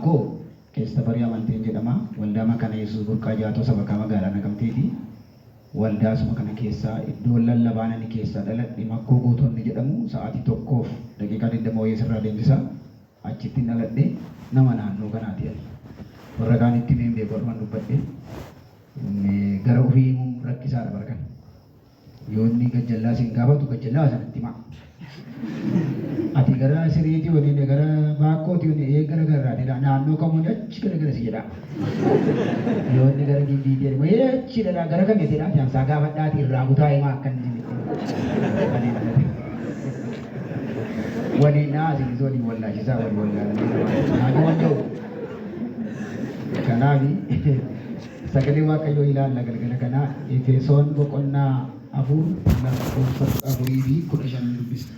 Maqaanko keessa barii amanteen jedhama. Waldaa Makana Yesuus Burqaa Jaatoo Sabakaa magaalaa Naqamteeti. Waldaa suma kana keessaa iddoo lallabaanani keessaa dhaladhe makkoo gootonni jedhamu sa'aatii tokkoof daqiiqaa 20 wayii sirraa deemsisa. Achitti dhaladhe nama naannoo kanaati. Warra kaanitti meembee qormaan dubbadhe gara ofii rakkisaadha barkan. Yoo inni gajjallaa siin gaafatu gajjallaa sanatti himaa. Ati gara siriitii waliin gara baakkooti waliin gara garraatidha. Naannoo kamuun achi gara si jedha. Yoo inni gara gindii deemu achi gara kameetidha. Jaamsaa gaafadhaati irraa kutaa himaa akkan waliin naasinis waliin wallaachisaa waliin wallaalanii naannoo waan ta'u. Kanaafi sagalee Waaqayyoo ilaalla galgala kanaa Efesoon boqonnaa 4:4-15 dubbisa.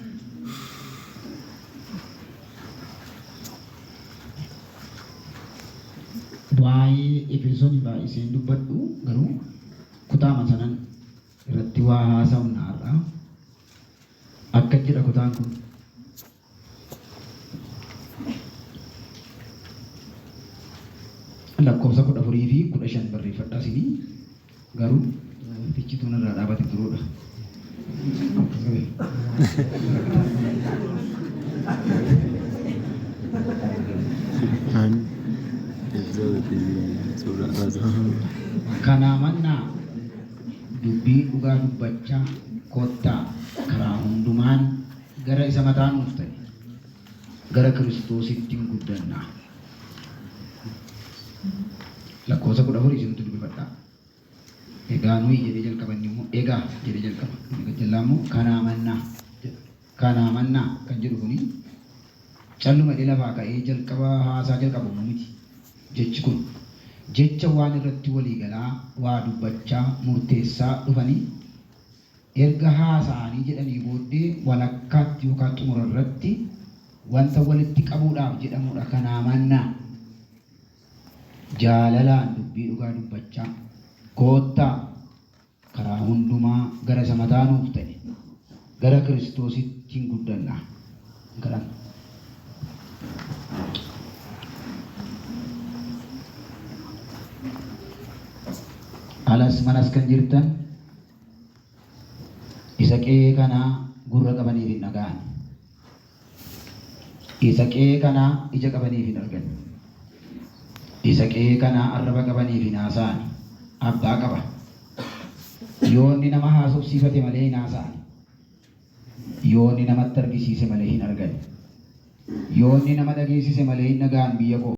Waa'ee Efesoon baay'iseen dubbadhu garuu kutaama sanan irratti waa haasa'uun har'a akka jedha kutaan kun. Lakkoofsa 14-15 barreeffadhaa isinii garuu fichituun irraa dhaabate turuudha. Kanaa mannaa dubbii dhugaa dubbachaa kottaa karaa hundumaan gara isa mataa nuuf ta'e gara Kiristoositti guddannaa. Lakkoofsa 14 isinitti dubbifadhaa. Egaa nuyi jedhee jalqaban immoo egaa jedhee jalqaba. Gajjallaa immoo kanaa mannaa kan jedhu kuni calluma lafaa ka'ee jalqaba haasaa jalqabamu miti. Jechi kun jecha waan irratti waliigalaa waa dubbachaa murteessaa dhufanii erga haasa'anii jedhanii booddee walakkaatti yookaan xumura irratti wanta walitti qabuudhaaf jedhamudha. Kanaa mannaa jaalalaan dubbii dhugaa dubbachaa koottaa karaa hundumaa gara isa mataa nuuf ta'e gara Kiristoositti guddannaa. Alas manas kan jirtan isa qe'ee kanaa gurra qabaniif hin dhaga'an. Isa qe'ee kanaa ija qabaniif hin argan. Isa qe'ee kanaa arraba qabaniif hin haasa'an. Abbaa qaba. Yoo inni nama haasofsiifate malee hin haasa'an. Yoo inni namatti argisiise malee hin argan. Yoo inni nama dhageessise malee hin dhaga'an biyya koo.